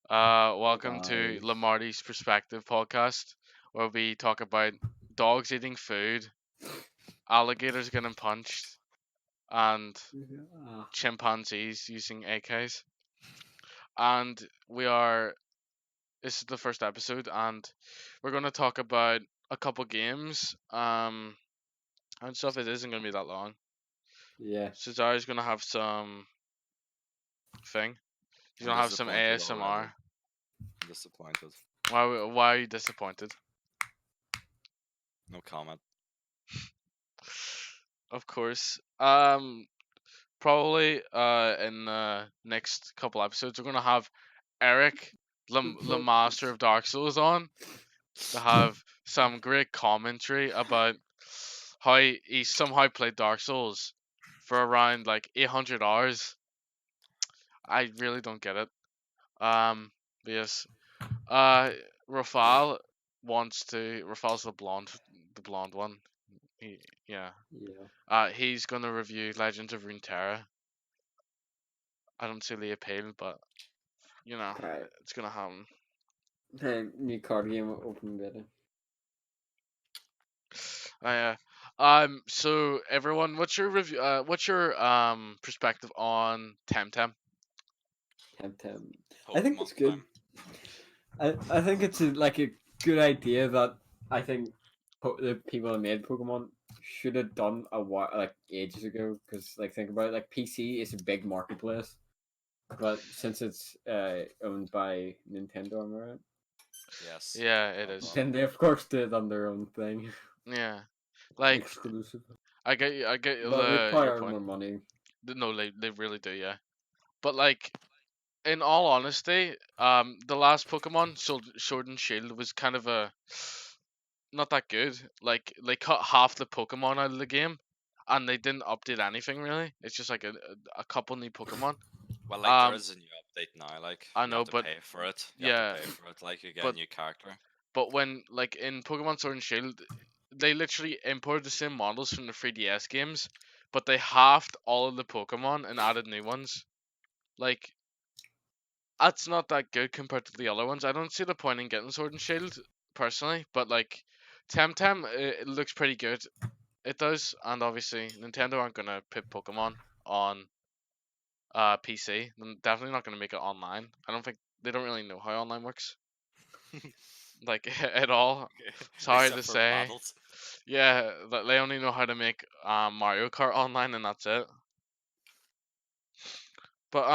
Hey Welcome to guys. Martys Perspective podcast, where we talk about dogs eating food, alligators getting punched, and Yeah. chimpanzees using AKs. And this is the first episode, and we're going to talk about a couple games, and stuff. It isn't going to be that long. Yeah. Cesar's going to have some thing. He's I'm going to have some disappointed already. ASMR. I'm disappointed. Why are you disappointed? No comment. Of course. Probably in the next couple episodes we're gonna have Eric, the master of Dark Souls, on to have some great commentary about how he somehow played Dark Souls for around like 800 hours. I really don't get it. But yes. Uh, Rafal Rafal's the blonde one. He, yeah. Yeah. He's gonna review Legends of Runeterra. I don't see the appeal, but Okay. it's gonna happen. Hey, new card game open beta. Yeah. So everyone, what's your review? What's your perspective on Temtem? Temtem. I think Pokemon it's good. time. I think it's like a good idea that I think the people that made Pokemon should have done a while, like ages ago. Because like think about it, like PC is a big marketplace, but since it's owned by Nintendo, am I right? Yes. Yeah, it Spot is. on. Then they of course did on their own thing, Yeah, like exclusive. I get But they probably your earn point. more money. No, they really do, yeah. But like, in all honesty, the last Pokemon Sword and Shield was kind of a not that good. Like they cut half the Pokemon out of the game, and they didn't update anything really. It's just like a couple new Pokemon. Well, like there Um, is a new update now. Like I you have know, to but pay for it. You have to yeah, pay for it. Like you get a but new character. when like in Pokemon Sword and Shield, they literally imported the same models from the 3DS games, but they halved all of the Pokemon and added new ones. Like that's not that good compared to the other ones. I don't see the point in getting Sword and Shield personally, but like Temtem, it looks pretty good. It does, and obviously Nintendo aren't gonna put Pokemon on PC. They're definitely not gonna make it online. I don't think they don't really know how online works, like at all. Sorry to Except for say, battles. yeah, they only know how to make Mario Kart online, and that's it. But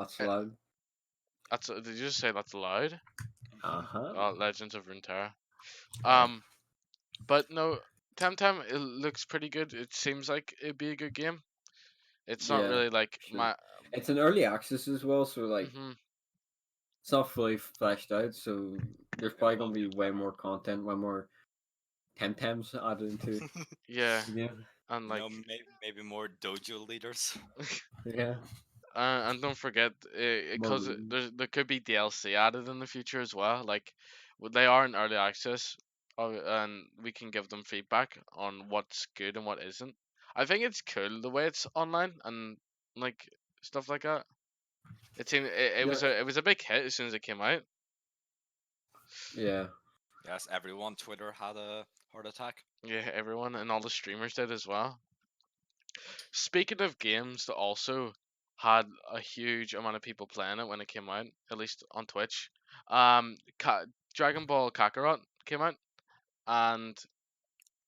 That's eh, loud. did you just say that's allowed? Uh huh. Legends of Runeterra. Yeah. Um, but no, Temtem it looks pretty good. It seems like it'd be a good game. It's not Yeah. really like Sure. my. It's an early access as well, so like Hmm. it's not fully fleshed out. So there's It probably will gonna be be way better. more content, way more Temtems added into. Yeah, Yeah. and You know, like, maybe more dojo leaders. Yeah. and don't forget, More because room. there could be DLC added in the future as well. Like, they are in early access, and we can give them feedback on what's good and what isn't. I think it's cool the way it's online and like stuff like that. Yeah. It was a big hit as soon as it came out. Yeah. Yes, everyone Twitter had a heart attack. Yeah, everyone and all the streamers did as well. Speaking of games that also had a huge amount of people playing it when it came out, at least on Twitch, Dragon Ball Kakarot came out, and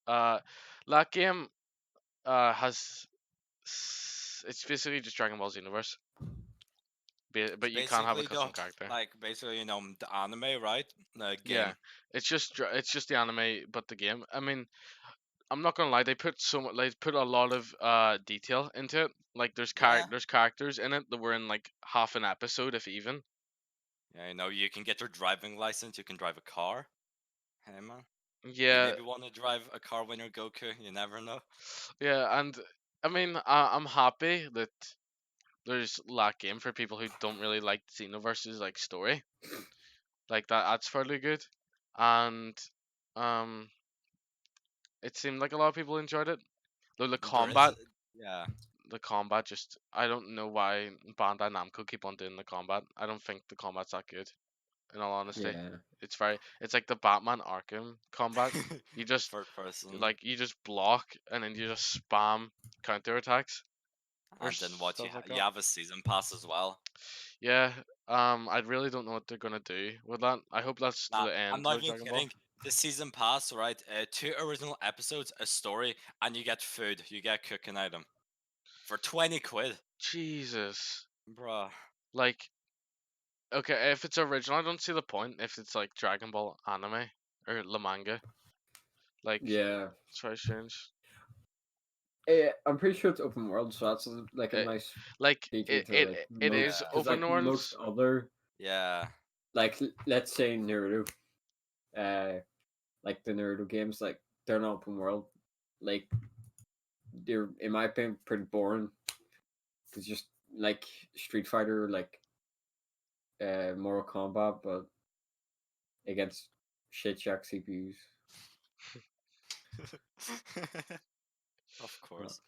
uh, that game has it's basically just Dragon Ball's universe, It's but you can't have a basically the custom character. like basically the anime, right? The Yeah, game. it's just the anime, but the game. I mean, I'm not gonna lie, they put they put a lot of detail into it. Like Yeah. there's characters in it that were in like half an episode, if even. Yeah, you know, you can get your driving license. You can drive a car. Hey man, you Yeah, maybe want to drive a car when you're Goku. You never know. yeah, and I mean, I'm happy that there's that game for people who don't really like Xenoverse's like story. Like that's fairly good, and um, it seemed like a lot of people enjoyed it. Though the There is, combat, yeah. the combat just I don't know why Bandai Namco keep on doing the combat. I don't think the combat's that good. In all honesty, Yeah. it's like the Batman Arkham combat. You just Third person. you just block and then you just spam counter attacks or And then what stuff like you that. have a season pass as well. Yeah, I really don't know what they're gonna do with that. I hope that's Nah, the I'm end not for even Dragon Ball. kidding. The season pass, right? 2 original episodes, a story, and you get food. You get cooking item for 20 quid, Jesus, bruh. like okay, if it's original, I don't see the point. If it's like Dragon Ball anime or the manga, like Yeah. it's very strange. I'm pretty sure it's open world, so that's like a It, nice like feature to like it most, is Yeah, because open like most worlds. other yeah. like let's say Naruto, uh, like the Naruto games, like they're not open world. Like they're in my opinion pretty boring. It's just like Street Fighter, like Mortal Kombat, but against shit shack CPUs. Of Uh, course.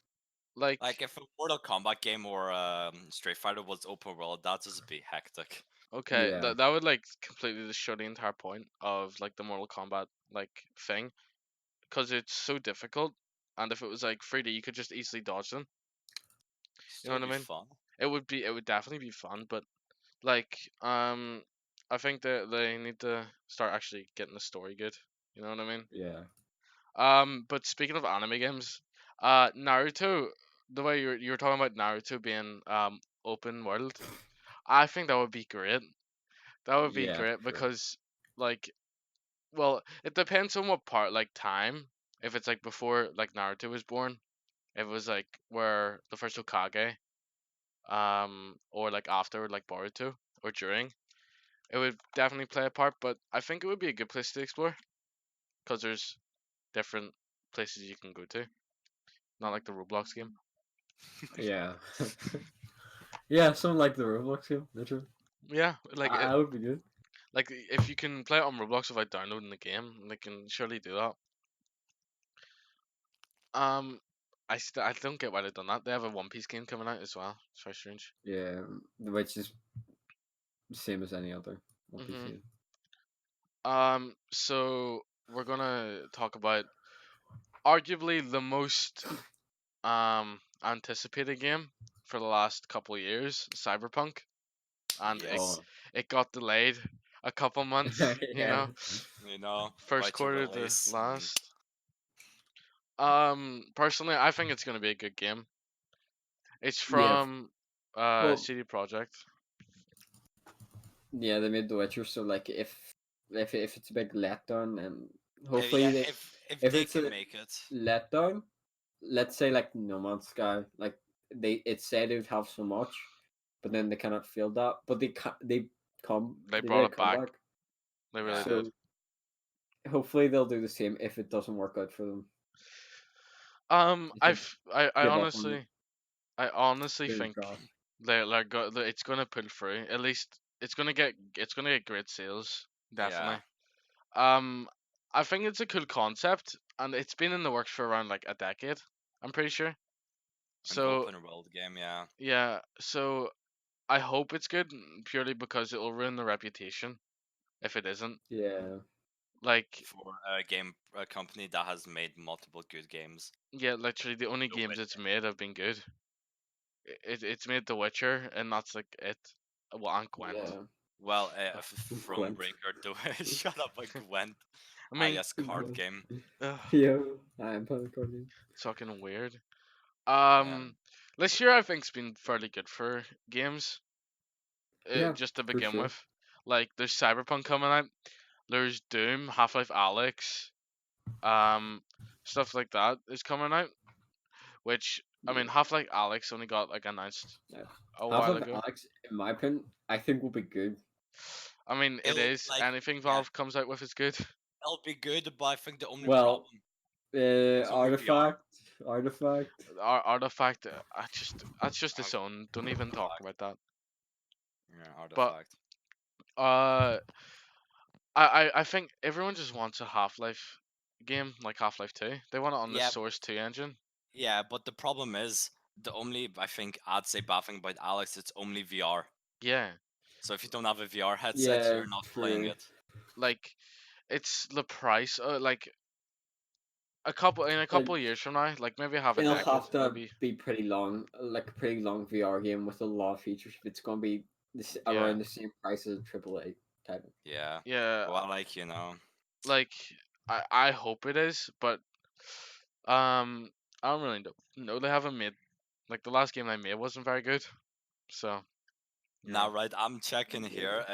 Like Like if a Mortal Kombat game or Street Fighter was open world, that'd just be hectic. okay, yeah, that would like completely destroy the entire point of like the Mortal Kombat like thing because it's so difficult. And if it was like 3D, you could just easily dodge them. You know Still what I be mean? fun. It would definitely be fun, but like I think that they need to start actually getting the story good. You know what I mean? yeah, But speaking of anime games, Naruto, the way you're talking about Naruto being open world, I think that would be great. That would be yeah, great for sure. because like well, it depends on what part like time. If it's like before like Naruto was born, if it was like where the first Hokage, or like after like Boruto or during, it would definitely play a part. But I think it would be a good place to explore because there's different places you can go to, not like the Roblox game. Yeah, yeah, something like the Roblox game, literally. Yeah, like I would be good. like if you can play it on Roblox without downloading the game, they can surely do that. Um, I don't get why they've done that. They have a One Piece game coming out as well. It's very strange. Yeah, which is the same as any other One Piece Mhm. game. So we're gonna talk about arguably the most anticipated game for the last couple of years, Cyberpunk, and Yes. Oh, it got delayed a couple months. You yeah, know, You know, first right to quarter to release. And last. Personally, I think it's gonna be a good game. It's yeah. from Well, CD Projekt. yeah, they made The Witcher, so like if it's a big letdown, and yeah, hopefully they, if if they it's can a make it, letdown, let's say like No Man's Sky, like it said it would have so much, but then they cannot feel that, but They they brought did it come back. back, They really yeah. did. so hopefully they'll do the same if it doesn't work out for them. I think give up on I honestly their think draft. it's gonna pull through. At least it's gonna get great sales. Yeah, Definitely. Um, I think it's a cool concept, and it's been in the works for around like a decade. I'm pretty sure. an So open world game, yeah. yeah, so I hope it's good purely because it'll ruin the reputation if it isn't. Yeah, Like For a game a company that has made multiple good games. yeah, literally the only The games it's Witcher. made have been good. It's made The Witcher, and that's like it. Well, and Gwent. yeah. Well, from Gwent. Breaker to shut up, Gwent. I Ah, mean, yes, card Gwent. game. ugh, Yo, I am playing Courtney. it's fucking weird. Yeah, Um, this year I think's been fairly good for games. Yeah, Just to for begin sure. with, like there's Cyberpunk coming out. There's Doom, Half Life Alex, um, stuff like that is coming out. Which I mean, Yeah. Half Life Alex only got like announced Yeah. a Half while of ago. Alex, in my opinion, I think will be good. I mean, it it'll is like anything yeah, Valve comes out with is good. it'll be good, but I think the only Well, problem is over VR. artifact, artifact. Artifact, that's just Ar- its own. Don't even talk Artifact, about that. yeah, But artifact. uh, I think everyone just wants a Half Life game like Half Life 2. They want it on the Yeah, Source 2 engine. yeah, but the problem is the only I think I'd say bad thing about Alex, it's only VR. Yeah, So if you don't have a VR headset, Yeah, you're not playing true. it. like it's the price. Like in a It, couple of years from now, like maybe half a it'll decade, have to maybe. be pretty long, like a pretty long VR game with a lot of features. If it's gonna be Yeah, around the same price as a AAA title. Yeah. yeah. Well, like, you know, Like I hope it is, but I don't really know. No, they haven't made like the last game they made wasn't very good. So yeah, now, right, I'm checking here.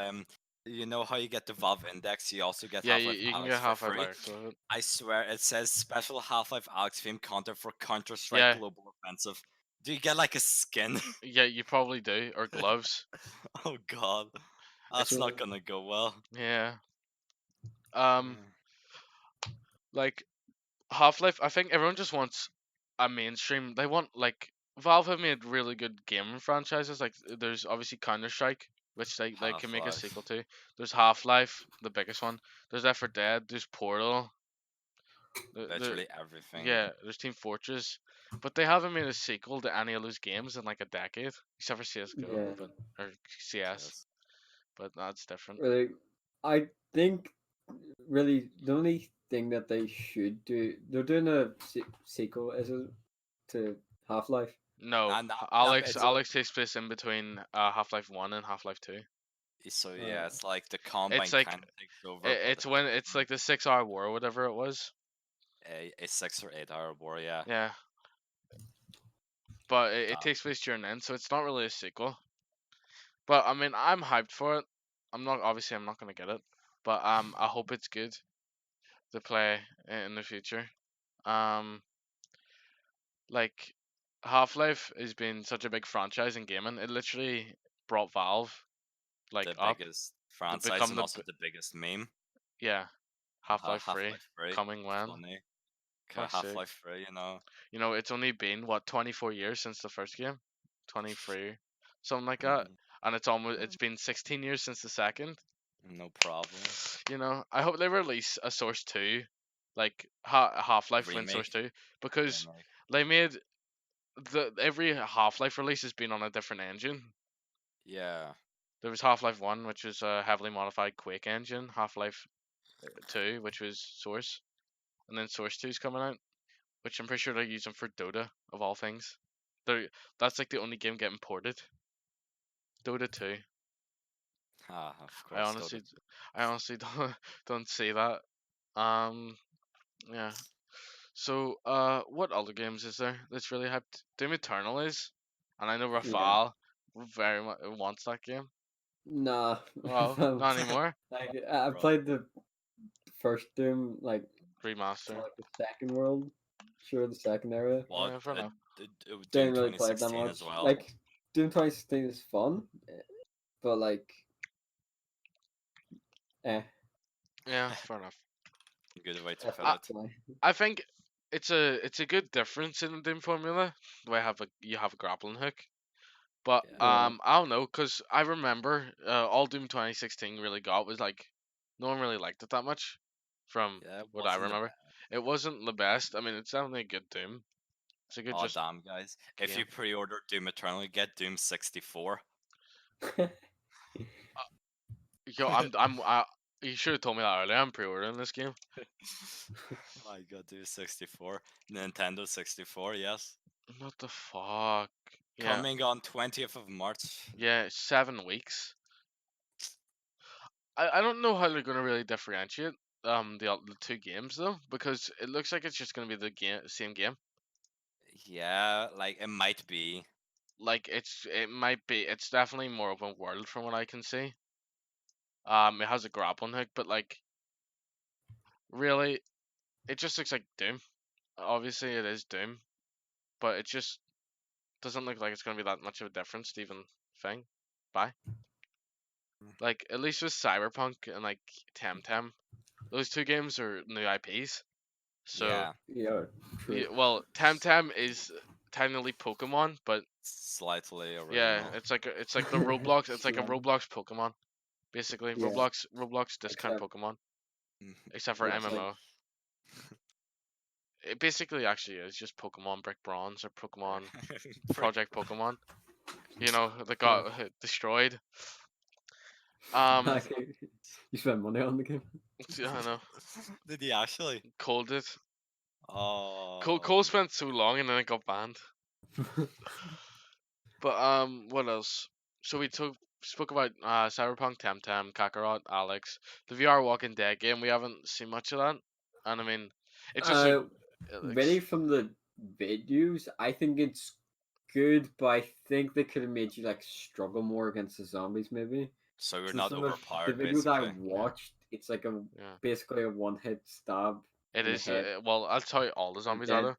You know how you get the Valve Index? You also get yeah. Half-Life You can Alex get for half a free. Alex with it. I swear it says special Half-Life Alex theme content for Counter-Strike Yeah, Global Offensive. Do you get like a skin? yeah. You probably do or gloves. Oh god. That's It's not gonna go well. yeah. Um, like Half Life. I think everyone just wants a mainstream. They want like Valve have made really good gaming franchises. Like there's obviously Counter Strike, which they can make a sequel Half-Life. to. There's Half Life, the biggest one. There's Left 4 Dead. There's Portal. The Literally everything. yeah, there's Team Fortress, but they haven't made a sequel to any of those games in like a decade, except for CS:GO, Yeah, but or CS, Yes. but that's different. really. I think really the only thing that they should do, they're doing a sequel, is it, to Half Life? No, It's Alex takes place in between Half Life One and Half Life Two. so Uh, yeah, it's like the It's combine like kind of takes over, but it's when it's like the 6 hour war or whatever it was. a 6 or 8 hour war, yeah. Yeah, but it Uh, takes place during then, so it's not really a sequel. But I mean, I'm hyped for it. I'm not gonna get it, but I hope it's good to play in the future. Um, like Half Life has been such a big franchise in gaming. It literally brought Valve like the up biggest to franchise become and also the biggest meme. yeah, Half Life Free Half-Life 3. coming when Funny. fuck's sake. Half-Life 3, you know. You know, it's only been what 24 years since the first game, 23, something like that, Mm, and it's been 16 years since the second. no problem. You know, I hope they release a Source 2, like Half Life when Source Remake. 2, because Remake. they made every Half Life release has been on a different engine. Yeah. There was Half Life 1, which was a heavily modified Quake engine, Half Life 2, which was Source, and then Source 2 is coming out, which I'm pretty sure they're using for Dota, of all things. They're, that's like the only game getting ported. Dota 2. Of I course, Dota honestly, I honestly don't see that. Um, yeah. So, what other games is there that's really hyped? Doom Eternal is, and I know yeah. Rafal very much wants that game. Nah. Well, not 2. anymore. Like I Bro. played the first Doom, like for Remaster. like the second world, sure, the second area. What? Fair enough. Doom Didn't really play it that 2016 much. as well. Like Doom 2016 is fun, but like, eh, Yeah, fair enough. Good way to at put I this it. point. I think it's a good difference in the Doom formula. The way you have a grappling hook. But Yeah. Yeah, I don't know, cause I remember all Doom 2016 really got was like no one really liked it that much, from Yeah, it what I wasn't the remember. best. It wasn't the best. I mean, it's definitely a good Doom. It's a good Oh just damn, guys! If you game. pre-order Doom Eternal, you get Doom 64. Yo, you should have told me that earlier. I'm pre-ordering this game. My God, Doom 64. Nintendo 64. Yes. What the fuck? Yeah, Coming on 20th of March. yeah, 7 weeks. I don't know how they're gonna really differentiate the two games though, because it looks like it's just gonna be the same game. Yeah, like it might be. Like it's definitely more open world from what I can see. It has a grappling hook, but like really, it just looks like Doom. Obviously, it is Doom, but it just doesn't look like it's gonna be that much of a difference to even thing. Bye. Like at least with Cyberpunk and like Temtem, those two games are new IPs. So Yeah, yeah, true. yeah, well, Temtem is technically Pokemon, but slightly yeah, original. it's like the Roblox. It's like a Slightly. Roblox Pokemon, basically. Yeah, Roblox discount except Pokemon, Mhm. except for it's like MMO. it basically actually is just Pokemon Brick Bronze or Pokemon Frick. Project Pokemon. You know, that Yeah. got destroyed. Like, you spend money on the game. I don't know. Did he actually? Cole did. Oh, Cole spent too long and then it got banned. But what else? So we spoke about Cyberpunk, Temtem, Kakarot, Alex, the VR Walking Dead game. We haven't seen much of that, and I mean, it just uh, it Really, looks. from the videos, I think it's good, but I think they could have made you like struggle more against the zombies, maybe. so you're So not some of the overpowered, videos I basically. watched, it's like a Yeah, basically a one-hit stab it in the is. head Well, I'll tell you, all the and zombies are dead. though.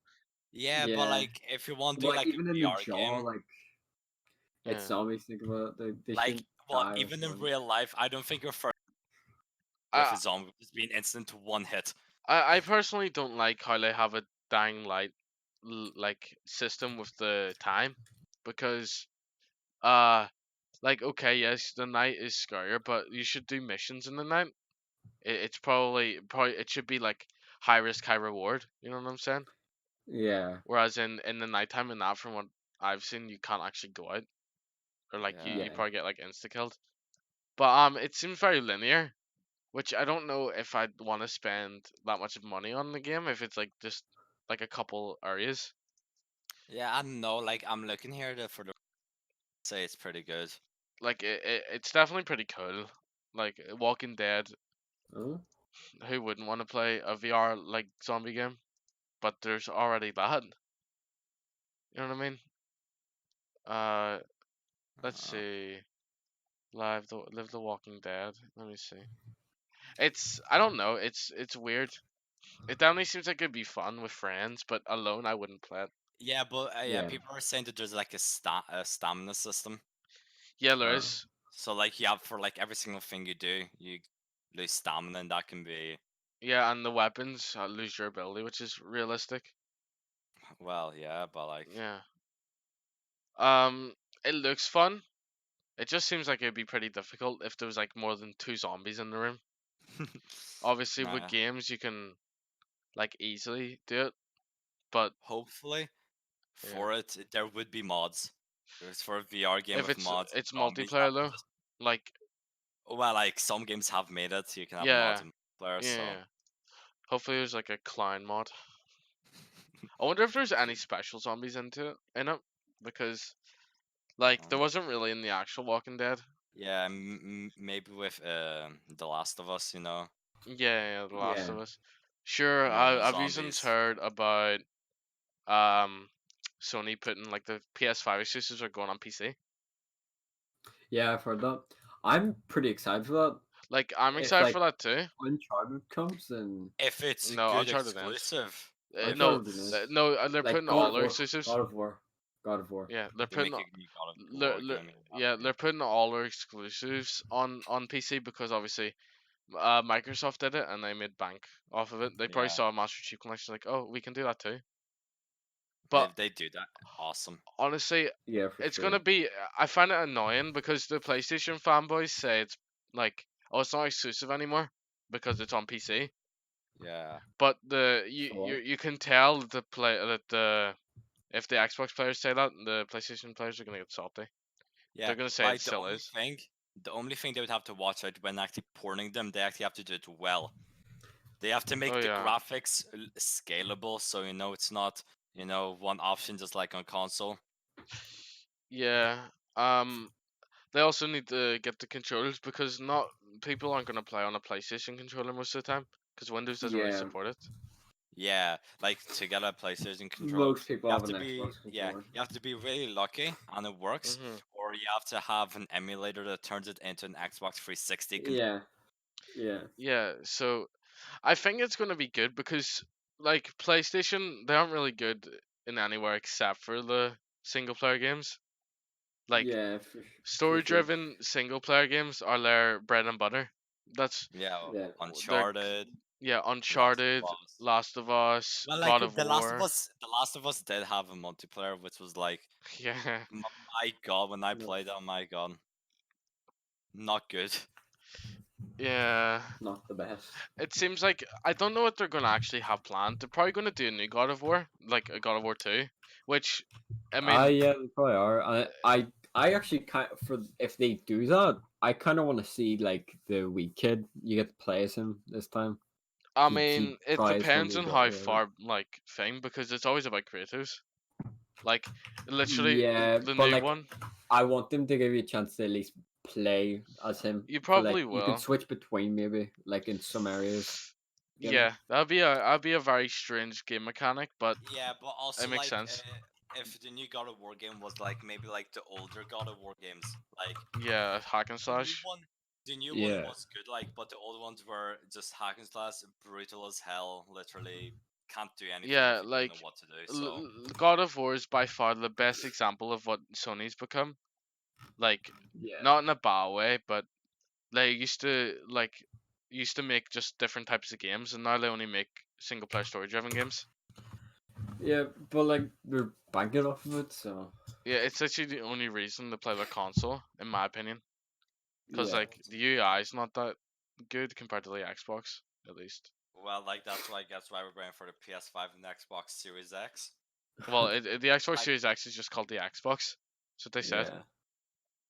Yeah, but Yeah, like if you want to do but like a even in the VR jaw, game, like it's Yeah, zombies. Think about it, they like shouldn't well, die even in before. real life, I don't think your first with I a zombie is being instant to one hit. I personally don't like how they have a dying light like system with the time, because like okay, yes, the night is scarier, but you should do missions in the night. It's probably it should be like high risk, high reward. You know what I'm saying? Yeah, Whereas in the nighttime and that, from what I've seen, you can't actually go out, or like you Yeah. yeah, probably get like insta killed. But it seems very linear, which I don't know if I'd want to spend that much money on the game if it's like just like a couple areas. Yeah, I don't know. Like I'm looking here for the say it's pretty good. Like it's definitely pretty cool. Like Walking Dead, oh, who wouldn't want to play a VR like zombie game? But there's already that. You know what I mean? Uh, let's Uh, see. Live the Walking Dead. Let me see. It's I don't know. It's weird. It definitely seems like it'd be fun with friends, but alone I wouldn't play it. yeah, but yeah, yeah, people are saying that there's like a stamina system. Yeah, there uh, is. So like you have for like every single thing you do, you lose stamina, and that can be Yeah, and the weapons lose your ability, which is realistic. well, yeah, but like Yeah. Um, it looks fun. It just seems like it'd be pretty difficult if there was like more than two zombies in the room. Obviously, with nah. games you can like easily do it, but Hopefully yeah, for it there would be mods. Because for a VR game if with mods and it's zombies, that multiplayer would though, just like well, like some games have made it, so you can have mods yeah, and multiplayer. So yeah. Hopefully, there's like a clown mod. I wonder if there's any special zombies in it, because like there um, wasn't really in the actual Walking Dead. yeah, maybe with The Last of Us, Yeah, yeah, The Last yeah, of Us. Sure, normal I've recently zombies. heard about um Sony putting like the PS5 exclusives are going on PC. yeah. I've heard that. I'm pretty excited for that. Like I'm If excited for like that too. Uncharted comes, then If it's a No, good Uncharted ends. exclusive, No, Uncharted would be nice. no, they're Like putting all God of their War, exclusives. God of War, God of War. Yeah, they're they putting make a new God of they're, War they're- game. yeah, they're putting all their exclusives on PC because obviously Microsoft did it and they made bank off of it. They probably Yeah, saw Master Chief Collection like, oh, we can do that too. But if they do that, awesome. honestly, Yeah, for it's gonna sure. be. I find it annoying because the PlayStation fanboys say it's like, oh, it's not exclusive anymore because it's on PC. Yeah, But the So what? you can tell that the if the Xbox players say that, the PlayStation players are gonna get salty. yeah. They're gonna say it Like still is. the only thing they would have to watch out when actually porting them, they actually have to do it well. They have to Oh make the yeah, graphics scalable, so it's not one option just like on console. yeah. Um, they also need to get the controllers because not people aren't gonna play on a PlayStation controller most of the time because Windows doesn't really Yeah, support it. Yeah, like to get a PlayStation controller, most people have an Xbox controller. you have to be really lucky and it works, Hmm. or you have to have an emulator that turns it into an Xbox 360 controller. Yeah, yeah, Yeah, so I think it's gonna be good because like PlayStation, they aren't really good in anywhere except for the single player games. Like yeah, for story sure. driven single player games are their bread and butter. That's Yeah, Yeah, their Uncharted, yeah, Last of Uncharted, Us. Last of Us, Well, like God of War. The Last of Us did have a multiplayer, which was like, Yeah. my God, when I no, played, oh my God, not good. Yeah. not the best. It seems like I don't know what they're gonna actually have planned. They're probably gonna do a new God of War, like a God of War 2, which I mean, Yeah, they probably are. I actually kind of, for if they do that, I kind of want to see like the wee kid. You get to play as him this time. He it probably is going depends to on be good. how Really. far like thing because it's always about Kratos. Like literally Yeah, the but new like one, I want them to give you a chance to at least play as him you for like probably you could will. switch between maybe like in some areas. You know? Yeah, that'd be a very strange game mechanic, but Yeah, but it also makes like sense. if the new God of War game was like maybe like the older God of War games, like Yeah, hack and the new slash. one, the new one Yeah. was good, like, but the old ones were just hack and slash, brutal as hell. Literally can't do anything Yeah, if you don't know like what to do. So God of War is by far the best example of what Sony's become. Like, Yeah. not in a bad way, but they used to make just different types of games, and now they only make single player story driven games. Yeah, but like they're banking off of it, so Yeah, it's actually the only reason to play their console, in my opinion, because yeah. like the UI is not that good compared to the Xbox, at least. well, like that's why we're going for the PS5 and Xbox Series X. Well, the Xbox Like Series X is just called the Xbox. That's what they said.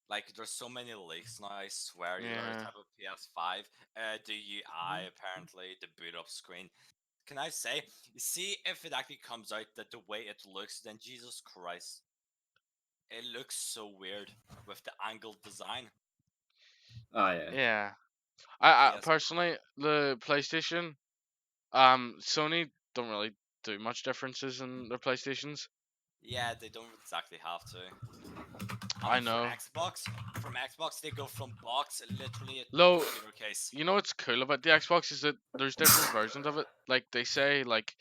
Yeah. there's so many leaks now. I swear, you literally Yeah, type of PS5, the UI apparently, the boot up screen. Can I say, see if it actually comes out that the way it looks, then Jesus Christ, it looks so weird with the angled design. Oh yeah. yeah. The I PS, personally the PlayStation, Sony don't really do much differences in their PlayStations. yeah, they don't exactly have to. I For know. Xbox, from Xbox they go from box literally a Though, computer case. you know what's cool about the Xbox is that there's different versions of it. Like they say, like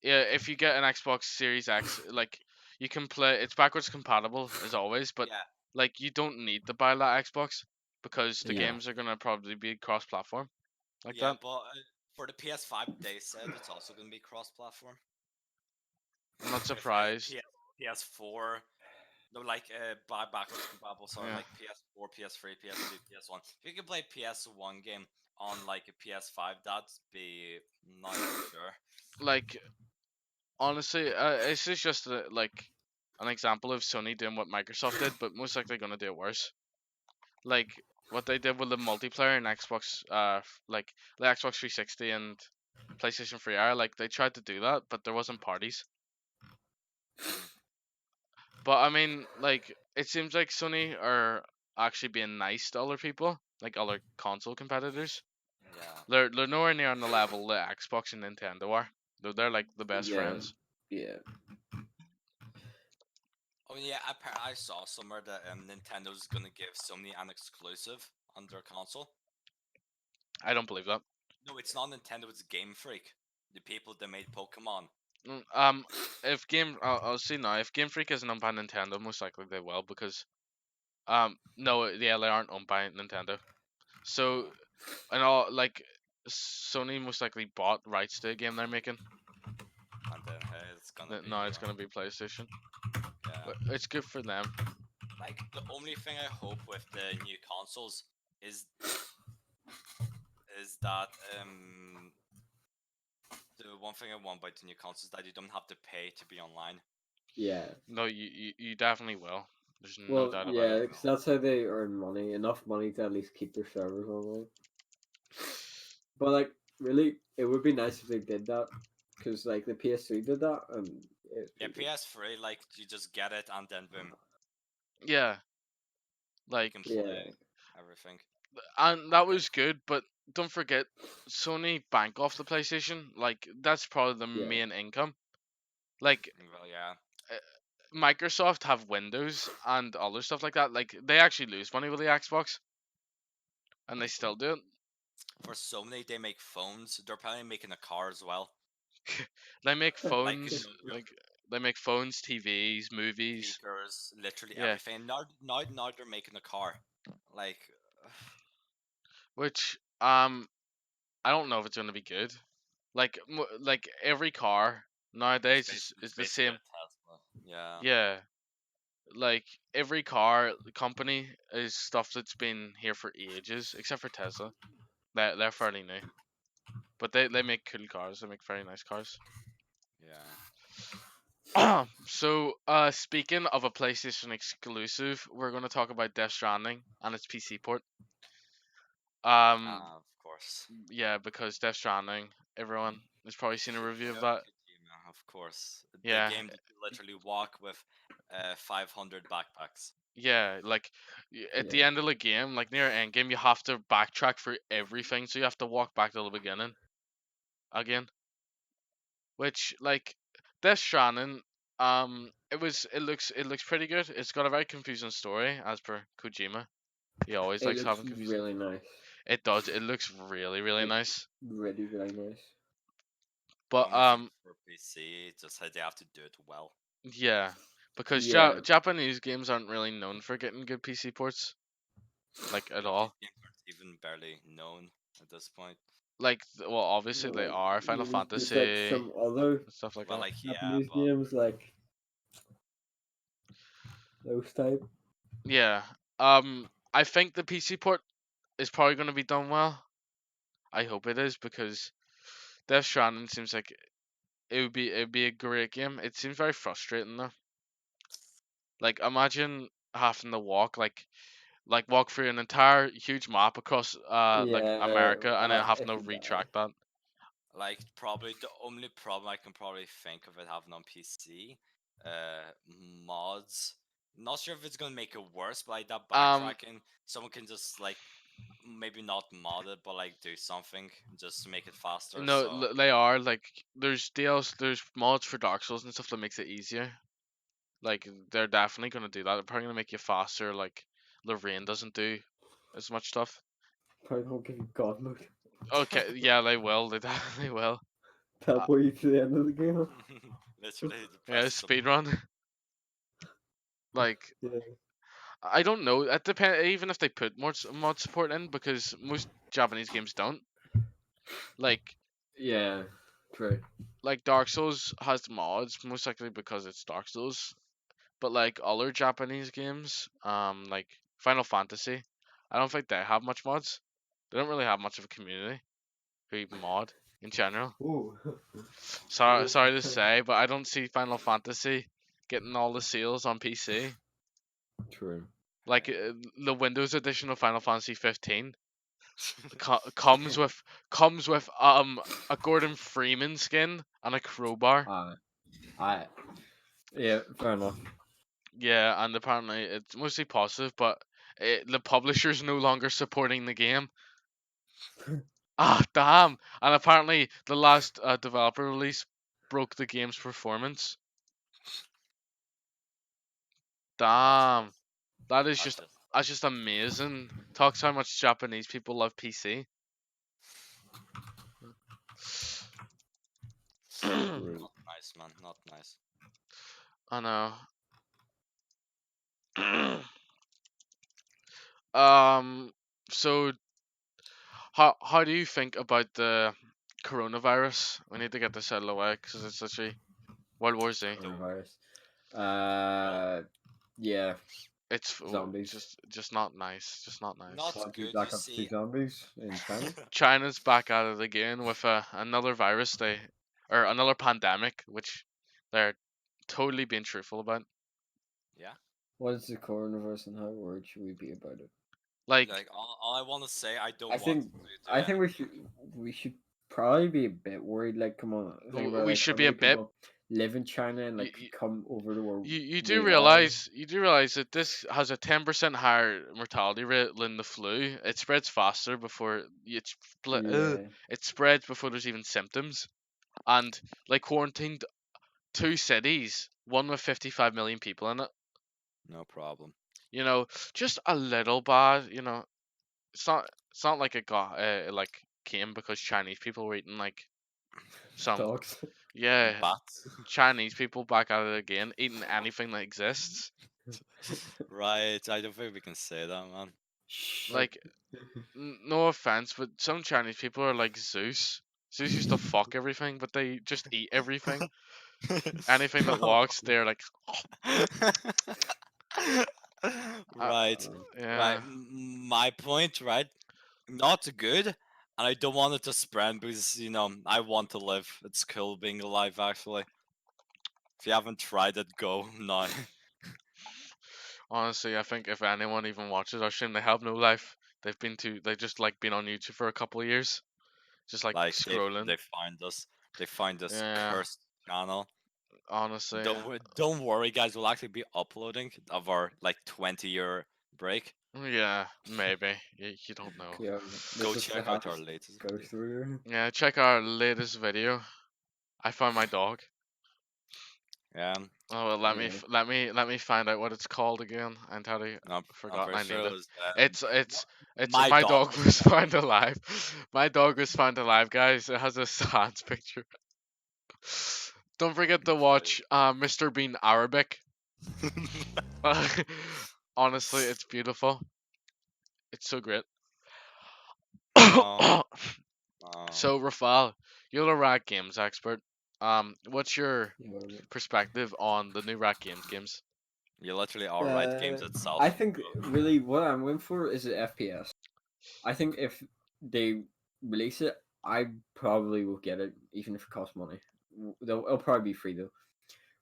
yeah, if you get an Xbox Series X, like you can play. It's backwards compatible as always, but Yeah, like you don't need to buy that Xbox because the Yeah. games are gonna probably be cross-platform like yeah, that. but for the PS5 they said it's also gonna be cross-platform I'm not with surprised. PS4. No, like backwards compatible. Sorry, Yeah, like PS4, PS3, PS2, PS1. If you can play PS1 game on like a PS5, that'd be nice for sure. like honestly, this is just like an example of Sony doing what Microsoft did, but most likely gonna do it worse. Like what they did with the multiplayer in Xbox, like the Xbox 360 and PlayStation 3R, like they tried to do that, but there wasn't parties. Mm, But I mean, like it seems like Sony are actually being nice to other people, like other console competitors. yeah. They're nowhere near on the level that Xbox and Nintendo are. They're like the best Yeah. friends. Yeah. Oh yeah, I saw somewhere that Nintendo's gonna give Sony an exclusive on their console. I don't believe that. No, it's not Nintendo. It's Game Freak, the people that made Pokemon. Mm, if I'll see now. If Game Freak isn't owned by Nintendo, most likely they will because no, yeah, they aren't owned by Nintendo. So Uh, and all like Sony most likely bought rights to a game they're making. and then hey, it's gonna be Now it's gonna be PlayStation. yeah. But it's good for them. Like the only thing I hope with the new consoles is is that the one thing I want about the new consoles is that you don't have to pay to be online. Yeah. No, you definitely will. There's no Well, doubt about Yeah, it. yeah, you because will. that's how they earn money, enough money to at least keep their servers online. But like, really, it would be nice if they did that, because like the PS3 did that, and it's Yeah, pretty good. PS3, like you just get it and then boom, Yeah, you like can Yeah, play everything. and that And then was good, but don't forget Sony bank off the PlayStation. Like that's probably the yeah, main income. Like well, yeah, uh, Microsoft have Windows and other stuff like that. Like they actually lose money with the Xbox, and they still do it. for Sony they make phones. They're probably making a car as well. They make Like phones, like they make phones, TVs, movies. speakers, literally Yeah, everything. Now they're making a car. Like which I don't know if it's gonna be good. Like like every car nowadays it's is the basically a same. Tesla. Yeah. Yeah, like every car company is stuff that's been here for ages, except for Tesla. They're fairly new, but they make cool cars. They make very nice cars. Yeah. So, speaking of a PlayStation exclusive, we're going to talk about Death Stranding and its PC port. Of course. Yeah, because Death Stranding, everyone has probably seen a review of Hideo that. Kojima, of course. The Yeah, game that you literally walk with 500 backpacks. yeah, like at the Yeah. end of the game, like near end game, you have to backtrack for everything, so you have to walk back to the beginning again. Which like Death Stranding, it looks pretty good. It's got a very confusing story as per Kojima. He always It likes looks having confusing. really nice. It does. It looks really Like nice. really, really nice. But Only thing for PC, just how they have to do it well. yeah, because Yeah. Japanese games aren't really known for getting good PC ports, like at Japanese all. games aren't even barely known at this point. Like well, obviously Well, they like are Final there's like Fantasy some other and stuff like Well, that. like, yeah, Japanese but games like those type. Yeah. I think the PC port is probably going to be done well. I hope it is because Death Stranding seems like it would be a great game. It seems very frustrating though. Like imagine having to walk through an entire huge map across like Yeah. America and then having If to you die. retrack that. like probably the only problem I can probably think of it having on PC, mods. Not sure if it's gonna make it worse, but like that Um backtracking, someone can just like maybe not mod it, but like do something just to make it faster. no, So they are like there's mods for Dark Souls and stuff that makes it easier. Like they're definitely gonna do that. They're probably gonna make you faster. Like Lorraine doesn't do as much stuff. Probably won't give you God mode. Okay, yeah, they will. They definitely will. Uh, Teleport you to the end of the game. literally the yeah, press speed run. Like Yeah. I don't know. It depend. Even if they put more mod support in, because most Japanese games don't. Like Yeah. True. like Dark Souls has mods, most likely because it's Dark Souls. But like other Japanese games, like Final Fantasy, I don't think they have much mods. They don't really have much of a community who even mod in general. Ooh. Sorry to say, but I don't see Final Fantasy getting all the sales on PC. True. Like the Windows edition of Final Fantasy 15 comes with a Gordon Freeman skin and a crowbar. I. Yeah. Fair enough. Yeah, and apparently it's mostly positive, but the publisher's no longer supporting the game. Ah, damn! And apparently the last developer release broke the game's performance. that's Damn, just that is that's just just that's just amazing. Talks how much Japanese people love PC. I True. not nice, man. Not nice. know. So how do you think about the coronavirus? We need to get this out of the way because it's literally World War Z. The Coronavirus. well, Yeah. It's Zombies. just not nice. Just not nice. not Country good. You back up to see, zombies in China. China's back at it again with another virus or another pandemic, which they're totally being truthful about. yeah. What is the coronavirus and how worried should we be about it? Like Like all I want to say, I I don't want think to do I think anything. we should probably be a bit worried. Like, come on, think about we like should how be a many bit. people live in China and You, like could come over to where you do we are. realize that this has a 10% higher mortality rate than the flu. It spreads faster before Yeah, it spreads before there's even symptoms. And like quarantined 2 cities, one with 55 million people in it. No problem. You know, just a little bad. You know, it's not like it got like came because Chinese people were eating like some dogs. yeah But Chinese people back at it again, eating anything that exists. right, I don't think we can say that, man. Shh. Like, no offense, but some Chinese people are like Zeus. Zeus used to fuck everything, but they just eat everything. Anything that Bro. walks, they're like, uh, right, right. yeah. My point, right? Not good. And I don't want it to spread because I want to live. It's cool being alive. Actually, if you haven't tried it, go now. Honestly, I think if anyone even watches our stream, they have no life. They just like been on YouTube for a couple of years, just like Like scrolling. they find us. They find this Yeah, cursed channel. honestly, Don't worry, guys. We'll actually be uploading of our like 20-year break. yeah, maybe you don't know. Yeah, Go this is the check out our hottest latest go video. through. Yeah, check our latest video. I found my dog. Yeah, Oh well, Yeah. let me find out what it's called again. I entirely I'm forgot. pretty I sure named it it. was It's m- it's my my dog. dog was found alive. My dog was found alive, guys. It has a sans picture. Don't forget to watch Mr. Bean Arabic. Honestly, it's beautiful. It's so great. Oh, oh. So Rafal, you're a Rat Games expert. What's your Yeah, whatever. perspective on the new Rat Games? You literally are right. Uh, Games itself. I think really what I'm waiting for is an FPS. I think if they release it, I probably will get it, even if it costs money. It'll probably be free though.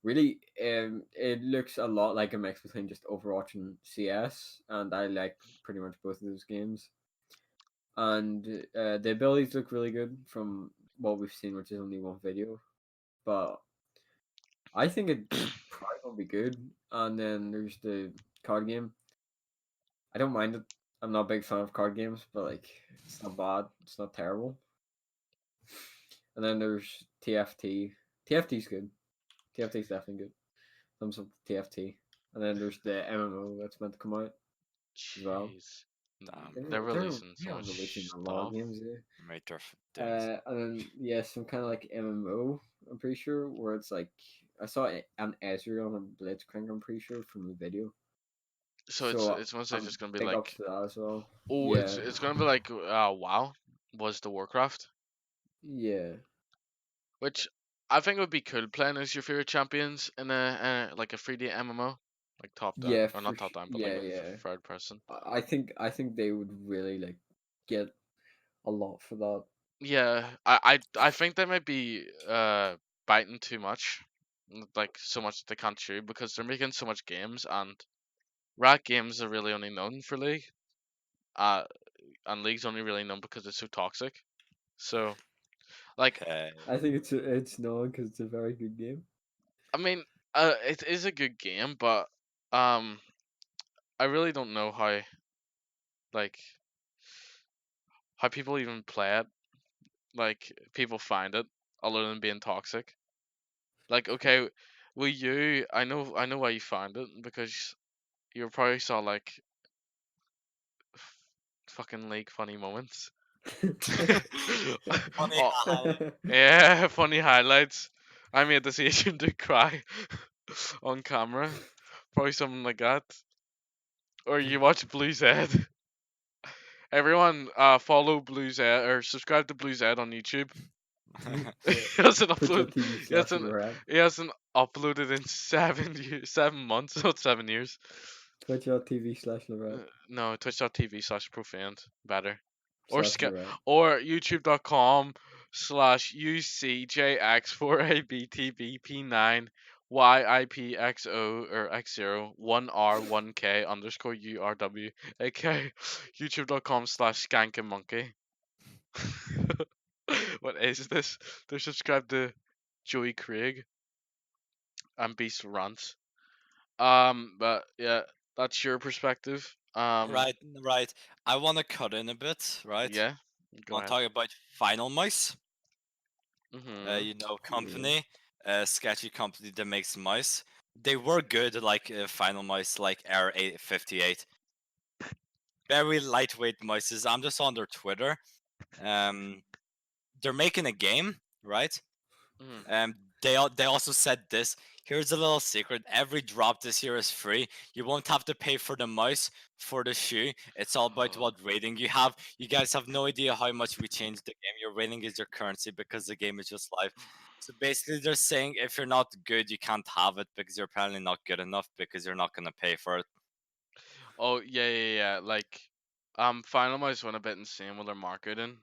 Really, it looks a lot like a mix between just Overwatch and CS, and I like pretty much both of those games. And the abilities look really good from what we've seen, which is only one video. But I think it's probably gonna be good. And then there's the card game. I don't mind it. I'm not a big fan of card games, but like it's not bad. It's not terrible. And then there's TFT. TFT's good. TFT's definitely good. Thumbs up to TFT. And then there's the MMO that's meant to come out as well. Jeez, Damn, they're They're releasing so they are releasing much a lot of stuff. games there. made their things. And then yeah, some kind of like MMO. I'm pretty sure where it's like I saw an Ezreal and Blitzcrank. I'm pretty sure from the video. So So it's mostly I'm just gonna be big ups like, to that as well. oh, Yeah, it's gonna be like WoW was the Warcraft, yeah, which I think would be cool playing as your favorite champions in a like a 3D MMO, like top down yeah. or not top down, but like Yeah, a yeah. third person. I think they would really like get a lot for that. Yeah, I think they might be biting too much, like so much they can't chew because they're making so much games and Rat Games are really only known for League, uh, and League's only really known because it's so toxic. So like, Hey, I think it's known because it's a very good game. I mean, it is a good game, but I really don't know like how people even play it. Like people find it other than being toxic. Like okay, will you? I know why you found it because you probably saw like fucking League funny moments. funny Oh, highlight. yeah, funny highlights. I made this Asian dude cry on camera. Probably something like that. Or you watch Blue Z. Everyone follow Blue Z or subscribe to Blue Z on YouTube. Yeah. he hasn't uploaded. Twitch.tv He slash hasn't. Lorette. He hasn't uploaded in 7 years, 7 months, not 7 years. Twitch.tv slash Lorette. No, twitch.tv/profaned. Better. Or Slash Lorette. or youtube.com/UCJX4ABTBP9 YIPXO or X0 1R1K underscore URW AK youtube.com/skankamonkey. What is this? They're subscribed to Joey Craig and Beast Rants. But yeah, that's your perspective. Right, right. I want to cut in a bit, right? Yeah, I go want to ahead. talk about Final Mice. Mhm. Yeah. Company, sketchy company that makes mice. They were good, like Final Mice, like R858. Very lightweight mice. I'm just on their Twitter. Um, they're making a game, right? Mhm. They also said this. Here's a little secret. Every drop this year is free. You won't have to pay for the mouse, for the shoe. It's all about Oh. what rating you have. You guys have no idea how much we changed the game. Your rating is your currency because the game is just live. So basically, they're saying if you're not good, you can't have it because you're apparently not good enough because you're not gonna pay for it. Oh yeah, yeah, yeah. Like, Final Mice went a bit insane with their marketing.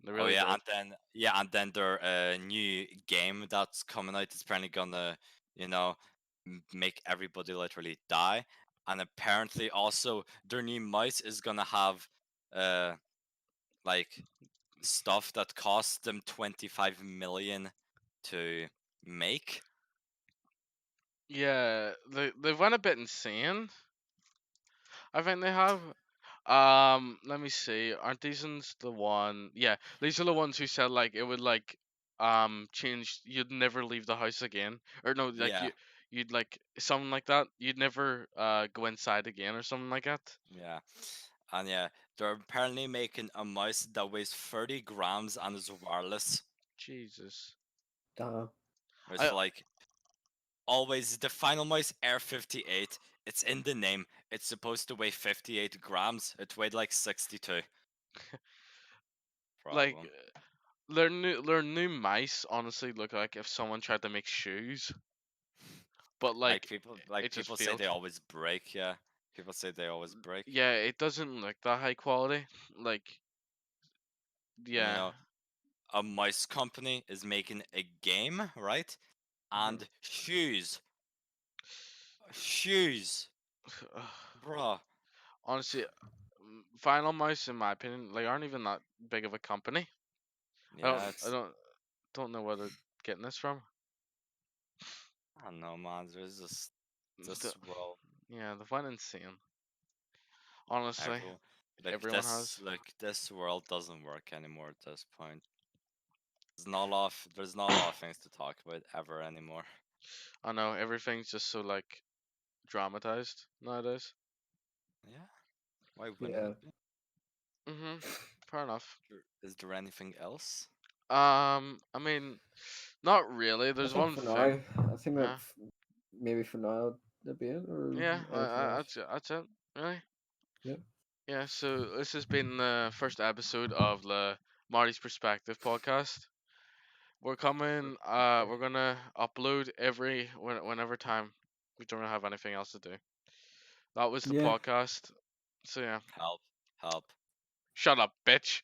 They Oh really yeah, did. and then their new game that's coming out is apparently gonna, you know, make everybody literally die. And apparently also their new mouse is gonna have uh like stuff that costs them 25 million to make. Yeah, they went a bit insane. I think they have. Let me see. Aren't these ones the one? Yeah, these are the ones who said like it would like change. You'd never leave the house again, or no, like Yeah, you'd like something like that. You'd never go inside again or something like that. yeah. And yeah, they're apparently making a mouse that weighs 30 grams and is wireless. Jesus. Damn. It's I like always the final mouse Air 58. It's in the name. It's supposed to weigh 58 grams. It weighed like 62. like Problem. their new mice honestly look like if someone tried to make shoes, but like Like it just people say failed. they always break. Yeah, people say they always break. Yeah, it doesn't look that high quality. Like, And yeah. a mouse company is making a game, right? Mhm. And shoes, bruh. Honestly, Final Mouse, in my opinion, like aren't even that big of a company. I Yeah, don't, I it's don't know where they're getting this from. I don't know, man. There's just The, this world. yeah, they went insane. Honestly, Everyone everyone has. this world doesn't work anymore at this point. There's not a lot of things to talk about ever anymore. I know everything's just so like dramatized nowadays. Yeah. Why wouldn't Yeah. it be? Mhm. Fair enough. Is there anything else? I mean, not really. I There's think one for thing. now, I think that Yeah. maybe for now that'd be it, or Yeah. anything else. That's it. Really. Yep. Yeah. So this has been the first episode of the Marty's Perspective podcast. We're coming. We're gonna upload whenever time. We don't have anything else to do. That was the Yeah. podcast. So yeah. Help, help. Shut up, bitch.